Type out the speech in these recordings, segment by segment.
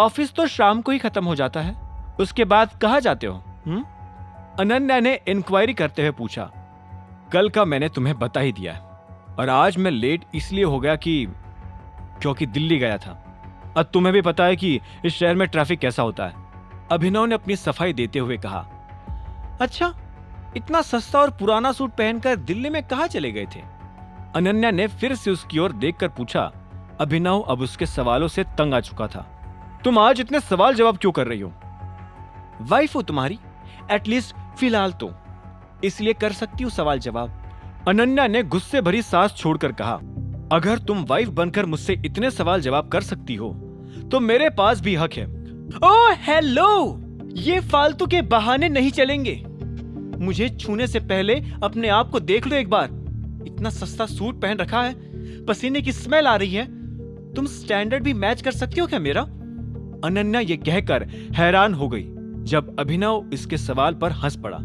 Office तो शाम को ही खत्म हो जाता है, उसके बाद कहाँ जाते हो? अनन्या ने इंक्वायरी करते हुए पूछा। कल का मैंने तुम्हें बता ही दिया है, और आज मैं लेट इसलिए हो गया क्योंकि दिल्ली गया था। अब तुम्हें भी पता है कि इस शहर में ट्रैफिक कैसा होता है। अभिनव ने अपनी सफाई देते हुए कहा। अच्छा, इतना सस्ता और पुराना सूट पहनकर दिल्ली में कहाँ चले गए थे? अनन्या ने फिर से उसकी ओर देखकर पूछा। अभिनव अब उसके सवालों से तंग आ चुका था। तुम आज इतने सवाल जवाब क्यों कर रही हो? वाइफ हो तुम्हारी, एटलीस्ट फिलहाल तो, इसलिए कर सकती हूँ सवाल जवाब। अनन्या ने गुस्से भरी सांस छोड़कर कहा। अगर तुम वाइफ बनकर मुझसे इतने सवाल जवाब कर सकती हो तो मेरे पास भी हक है। ओह हेलो, ये फालतू के बहाने नहीं चलेंगे। मुझे छूने से पहले अपने आप को देख लो एक बार। इतना सस्ता सूट पहन रखा है, पसीने की स्मेल आ रही है। तुम स्टैंडर्ड भी मैच कर सकती हो क्या मेरा? अनन्या ये कहकर हैरान हो गई जब अभिनव इसके सवाल पर हंस पड़ा।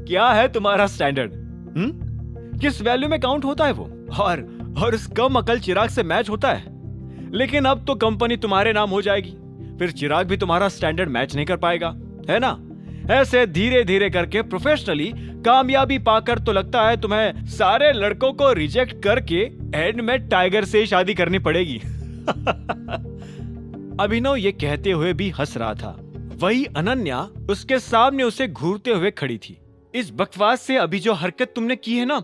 क्या है तुम्हारा स्टैंडर्ड? किस वैल्यू में काउंट होता है वो? और इस कम अकल चिराग से मैच होता है? लेकिन अब तो कंपनी तुम्हारे नाम हो जाएगी, फिर चिराग भी तुम्हारा स्टैंडर्ड मैच नहीं कर पाएगा, है ना? ऐसे धीरे धीरे करके प्रोफेशनली कामयाबी पाकर तो लगता है तुम्हें सारे लड़कों को रिजेक्ट करके एंड में टाइगर से ही शादी करनी पड़ेगी। अभिनव ये कहते हुए भी हंस रहा था। वही अनन्या उसके सामने उसे घूरते हुए खड़ी थी। इस बकवास से अभी जो हरकत तुमने की है ना,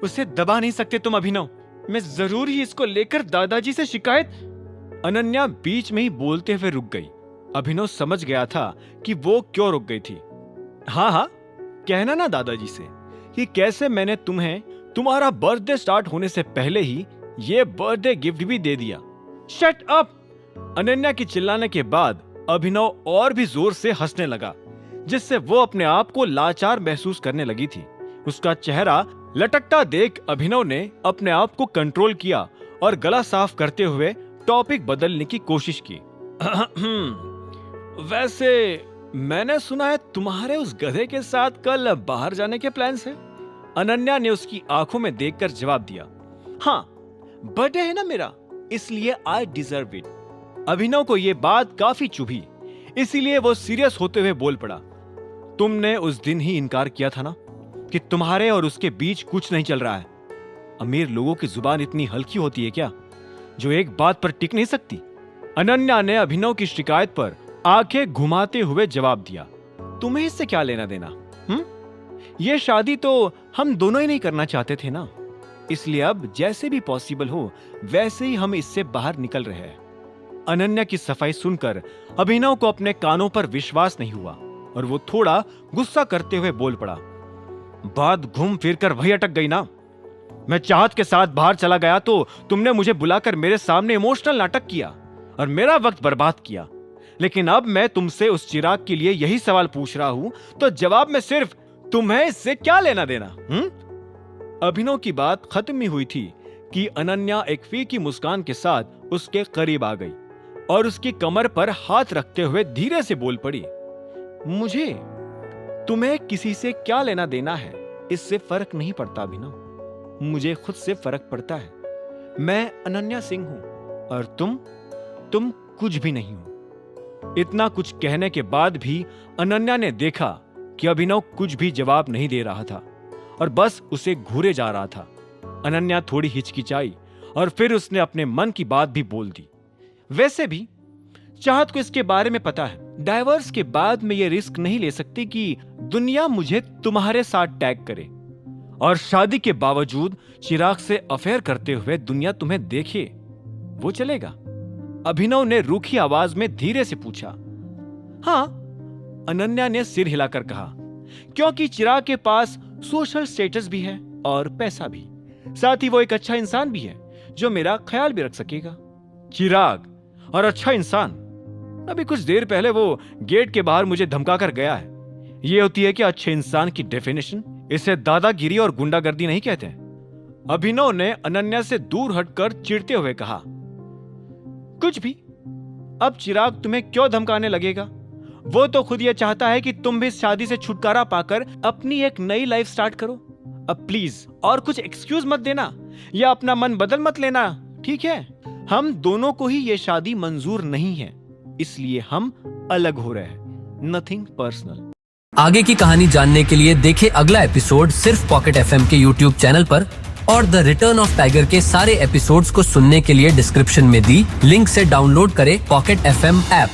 उसे दबा नहीं सकते तुम अभिनव। मैं जरूर ही इसको लेकर दादाजी से शिकायत। अनन्या बीच में ही बोलते हुए रुक गई। अभिनव समझ गया था कि वो क्यों रुक गई थी। हाँ, कहना ना दादाजी से कि कैसे मैंने तुम्हें तुम्हारा बर्थडे स्टार्ट होने से पहले ही ये बर्थडे गिफ्ट भी दे दिया। Shut up! अनन्या की चिल्लाने के बाद अभिनव और भी जोर से हंसने लगा, जिससे वो अपने आप को लाचार महसूस करने लगी थी। उसका चेहरा लटकता देख अभिनव ने अपने आप को कंट्रोल किया और गला साफ करते हुए टॉपिक बदलने की कोशिश की। वैसे मैंने सुना है तुम्हारे उस गधे के साथ कल बाहर जाने के प्लान्स हैं। अनन्या ने उसकी आंखों में देखकर जवाब दिया। हाँ, बर्थडे है ना मेरा, इसलिए आई डिजर्व इट। अभिनव को यह बात काफी चुभी, इसीलिए वो सीरियस होते हुए बोल पड़ा। तुमने उस दिन ही इनकार किया था ना कि तुम्हारे और उसके बीच कुछ नहीं चल रहा है। अमीर लोगों की जुबान इतनी हल्की होती है क्या, जो एक बात पर टिक नहीं सकती? अनन्या ने अभिनव की शिकायत पर आंखें घुमाते हुए जवाब दिया। तुम्हें इससे क्या लेना देना? ये शादी तो हम दोनों ही नहीं करना चाहते थे ना, इसलिए अब जैसे भी पॉसिबल हो वैसे ही हम इससे बाहर निकल रहे हैं। अनन्या की सफाई सुनकर अभिनव को अपने कानों पर विश्वास नहीं हुआ और वो थोड़ा गुस्सा करते हुए बोल पड़ा। बात घूम फिर कर वही अटक गई ना। मैं चाहत के साथ बाहर चला गया तो तुमने मुझे बुलाकर मेरे सामने इमोशनल नाटक किया और मेरा वक्त बर्बाद किया। लेकिन अब मैं तुमसे उस चिराग के लिए यही सवाल पूछ रहा हूं, तो जवाब में सिर्फ तुम्हें इससे क्या लेना देना? अभिनव की बात खत्म ही हुई थी कि अनन्या एक फीकी मुस्कान के साथ उसके करीब आ गई और उसकी कमर पर हाथ रखते हुए धीरे से बोल पड़ी। मुझे तुम्हें किसी से क्या लेना देना है, इससे फर्क नहीं पड़ता अभिनव। मुझे खुद से फर्क पड़ता है। मैं अनन्या सिंह हूं और तुम कुछ भी नहीं हो। इतना कुछ कहने के बाद भी अनन्या ने देखा कि अभिनव कुछ भी जवाब नहीं दे रहा था और बस उसे घूरे जा रहा था। अनन्या थोड़ी हिचकिचाई और फिर उसने अपने मन की बात भी बोल दी। वैसे भी चाहत को इसके बारे में पता है। डाइवर्स के बाद मैं ये रिस्क नहीं ले सकती कि दुनिया मुझे तुम्हारे साथ टैग करे और शादी के बावजूद चिराग से अफेयर करते हुए दुनिया तुम्हें देखे। वो चलेगा? अभिनव ने रूखी आवाज में धीरे से पूछा। हाँ, अनन्या ने सिर हिलाकर कहा, क्योंकि चिराग के पास सोशल स्टेटस भी है और पैसा भी, साथ ही वो एक अच्छा इंसान भी है जो मेरा ख्याल भी रख सकेगा। चिराग और अच्छा इंसान? अभी कुछ देर पहले वो गेट के बाहर मुझे धमका कर गया है। ये होती है कि अच्छे इंसान की डेफिनेशन? इसे दादागिरी और गुंडागर्दी नहीं कहते। अभिनव ने अनन्या से दूर हटकर चिढ़ते हुए कहा। कुछ भी। अब चिराग तुम्हें क्यों धमकाने लगेगा? वो तो खुद ये चाहता है कि तुम भी शादी से छुटकारा पाकर अपनी एक नई लाइफ स्टार्ट करो। अब प्लीज और कुछ एक्सक्यूज मत देना या अपना मन बदल मत लेना, ठीक है? हम दोनों को ही ये शादी मंजूर नहीं है, इसलिए हम अलग हो रहे हैं। Nothing personal. आगे की कहानी जानने के लिए देखें अगला एपिसोड सिर्फ पॉकेट एफएम के यूट्यूब चैनल पर, और द रिटर्न ऑफ टाइगर के सारे एपिसोड्स को सुनने के लिए डिस्क्रिप्शन में दी लिंक से डाउनलोड करें पॉकेट एफएम ऐप।